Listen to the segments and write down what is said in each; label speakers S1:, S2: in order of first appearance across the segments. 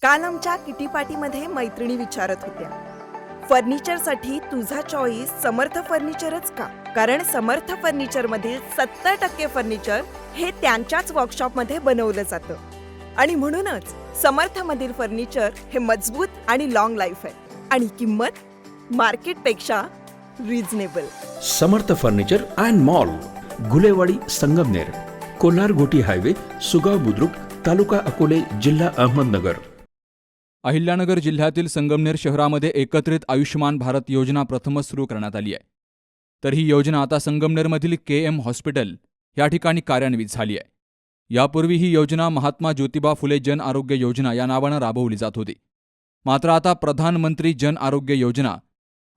S1: काल आमच्या किटीपाटीमध्ये मैत्रिणी विचारत होत्या, फर्निचरसाठी तुझा चॉईस समर्थ फर्निचरच का? कारण समर्थ फर्निचरमधील 70% फर्निचर हे त्यांच्याच वर्कशॉपमध्ये बनवलं जातं आणि म्हणूनच समर्थमधील फर्निचर हे मजबूत आणि लॉंग लाईफ आहे आणि किंमत मार्केटपेक्षा reasonable.
S2: Samarth furniture and mall, Gulewadi, Sangamner, Kolhar गोटी हायवे, सुगाव बुद्रुक, तालुका अकोले, जिल्हा अहमदनगर.
S3: अहिल्यानगर जिल्ह्यातील संगमनेर शहरामध्ये एकत्रित आयुष्यमान भारत योजना प्रथमच सुरू करण्यात आली आहे. तर ही योजना आता संगमनेरमधील KM हॉस्पिटल या ठिकाणी कार्यान्वित झाली आहे. यापूर्वी ही योजना महात्मा ज्योतिबा फुले जन आरोग्य योजना या नावानं राबवली जात होती. मात्र आता प्रधानमंत्री जन आरोग्य योजना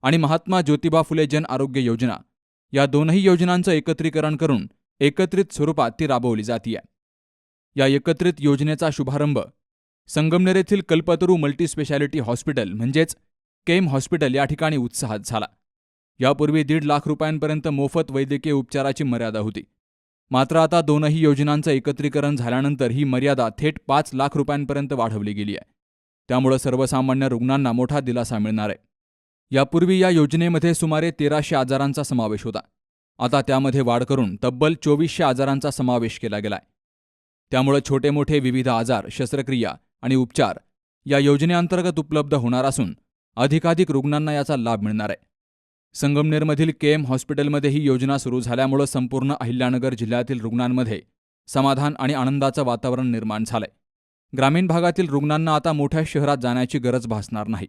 S3: आणि महात्मा ज्योतिबा फुले जन आरोग्य योजना या दोनही योजनांचं एकत्रीकरण करून एकत्रित स्वरूपात ती राबवली जाते आहे. या एकत्रित योजनेचा शुभारंभ संगमनेर येथील कल्पतरू मल्टीस्पेशालिटी हॉस्पिटल म्हणजेच KM हॉस्पिटल या ठिकाणी उत्साहात झाला. यापूर्वी 1.5 लाख रुपयांपर्यंत मोफत वैद्यकीय उपचाराची मर्यादा होती. मात्र आता दोनही योजनांचं एकत्रीकरण झाल्यानंतर ही मर्यादा थेट 5 लाख रुपयांपर्यंत वाढवली गेली आहे. त्यामुळे सर्वसामान्य रुग्णांना मोठा दिलासा मिळणार आहे. यापूर्वी या योजनेमध्ये सुमारे 1300 आजारांचा समावेश होता. आता त्यामध्ये वाढ करून तब्बल 2400 आजारांचा समावेश केला गेलाय. त्यामुळे छोटे मोठे विविध आजार, शस्त्रक्रिया आणि उपचार या योजनेअंतर्गत उपलब्ध होणार असून अधिकाधिक रुग्णांना याचा लाभ मिळणार आहे. संगमनेरमधील KM हॉस्पिटलमध्ये ही योजना सुरू झाल्यामुळे संपूर्ण अहिल्यानगर जिल्ह्यातील रुग्णांमध्ये समाधान आणि आनंदाचं वातावरण निर्माण झालंय. ग्रामीण भागातील रुग्णांना आता मोठ्या शहरात जाण्याची गरज भासणार नाही,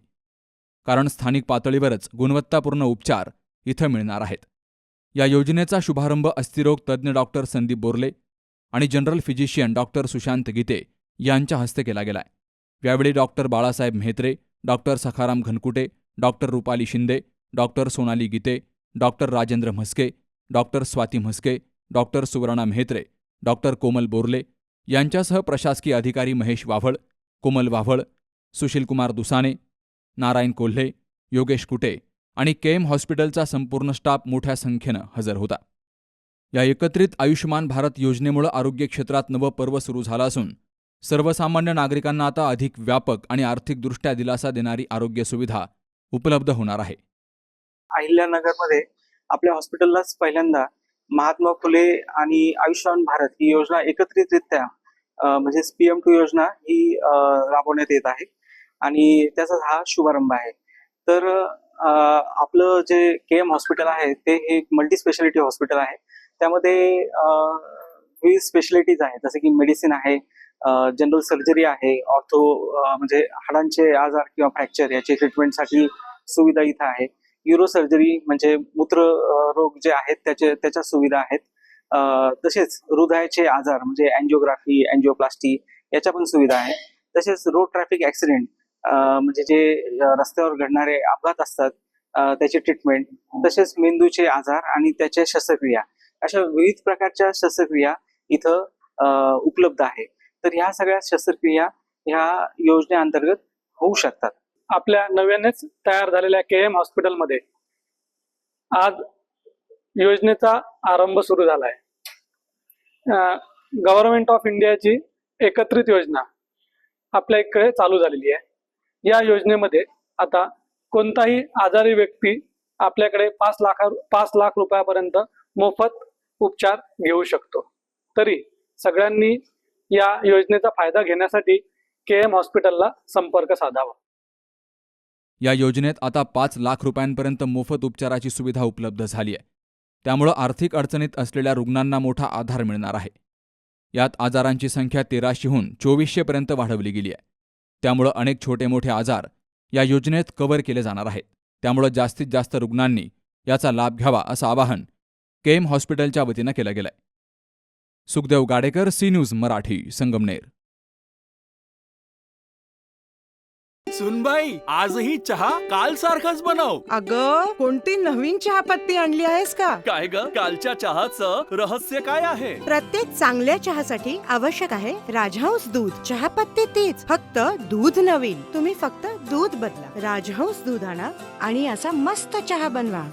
S3: कारण स्थानिक पातळीवरच गुणवत्तापूर्ण उपचार इथं मिळणार आहेत. या योजनेचा शुभारंभ अस्थिरोग तज्ज्ञ डॉक्टर संदीप बोर्ले आणि general physician doctor Sushant Gite यांच्या हस्ते केला गेलाय. यावेळी doctor Balasaheb Mhetre, doctor Sakharam Ghankute, doctor Rupali Shinde, doctor Sonali Gite, doctor Rajendra Mhaske, doctor Swati Mhaske, doctor Suvarna Mhetre, doctor Komal Borle यांच्यासह प्रशासकीय अधिकारी महेश वाव्हळ, कोमल वाव्हळ, सुशीलकुमार दुसाने, नारायण कोल्हे, योगेश कुटे आणि KM हॉस्पिटलचा संपूर्ण स्टाफ मोठ्या संख्येनं हजर होता. या एकत्रित आयुष्यमान भारत योजनेमुळे आरोग्य क्षेत्रात नवं पर्व सुरू झालं असून सर्वसामान्य नागरिकांना आता अधिक व्यापक आणि आर्थिकदृष्ट्या दिलासा देणारी आरोग्य सुविधा उपलब्ध होणार आहे.
S4: अहिल्यानगरमध्ये आपल्या हॉस्पिटललाच पहिल्यांदा महात्मा फुले आणि आयुष्यमान भारत ही योजना एकत्रितरित्या म्हणजे PM2 योजना ही राबवण्यात येत आहे आणि त्याचा हा शुभारंभ आहे. तर आपलं जे KM हॉस्पिटल आहे ते एक मल्टी स्पेशालिटी हॉस्पिटल आहे. त्यामध्ये विविध स्पेशालिटीज आहेत, जसे की मेडिसिन आहे, जनरल सर्जरी आहे, ऑर्थो म्हणजे हाडांचे आजार किंवा फ्रॅक्चर याची ट्रीटमेंटसाठी सुविधा इथं आहे. न्यूरो सर्जरी म्हणजे मूत्र रोग जे आहेत त्याच्या सुविधा आहेत. तसेच हृदयाचे आजार म्हणजे अँजिओग्राफी, अँजिओप्लास्टी याच्या पण सुविधा आहे. तसेच रोड ट्रॅफिक ऍक्सिडेंट म्हणजे जे रस्त्यावर घडणारे अपघात असतात त्याची ट्रीटमेंट, तसेच मेंदूचे आजार आणि त्याच्या शस्त्रक्रिया, अशा विविध प्रकारच्या शस्त्रक्रिया इथं उपलब्ध आहे. तर ह्या सगळ्या शस्त्रक्रिया ह्या योजनेअंतर्गत होऊ शकतात.
S5: आपल्या नव्यानेच तयार झालेल्या KM हॉस्पिटलमध्ये आज योजनेचा आरंभ सुरू झाला आहे. गव्हर्नमेंट ऑफ इंडियाची एकत्रित योजना आपल्या इकडे चालू झालेली आहे. या योजनेमध्ये आता कोणताही आजारी व्यक्ती आपल्याकडे 5 लाख रुपयापर्यंत मोफत उपचार घेऊ शकतो. तरी सगळ्यांनी या योजनेचा फायदा घेण्यासाठी KM हॉस्पिटलला संपर्क साधावा.
S3: या योजनेत आता 5 लाख रुपयांपर्यंत मोफत उपचाराची सुविधा उपलब्ध झाली आहे. त्यामुळं आर्थिक अडचणीत असलेल्या रुग्णांना मोठा आधार मिळणार आहे. यात आजारांची संख्या 1300हून 2400 पर्यंत वाढवली गेली आहे. त्यामुळं अनेक छोटे मोठे आजार या योजनेत कव्हर केले जाणार आहेत. त्यामुळं जास्तीत जास्त रुग्णांनी याचा लाभ घ्यावा असं आवाहन KM हॉस्पिटलच्या वतीनं केलं गेलंय. Sukhdev Gadekar, C news Marathi, Sangamner.
S6: सुनबाई, आजही चहा काल सारखाच बनव.
S1: अगं, कोणती नवीन चहापत्ती आणली आहेस का?
S6: काय ग, कालच्या चहाचं रहस्य काय आहे?
S7: प्रत्येक चांगल्या चहासाठी आवश्यक आहे राजहंस दूध. चहापत्ती तीच, फक्त दूध नवीन. तुम्ही फक्त दूध बदला. राजहंस दूध आणा आणि असा मस्त चहा बनवा.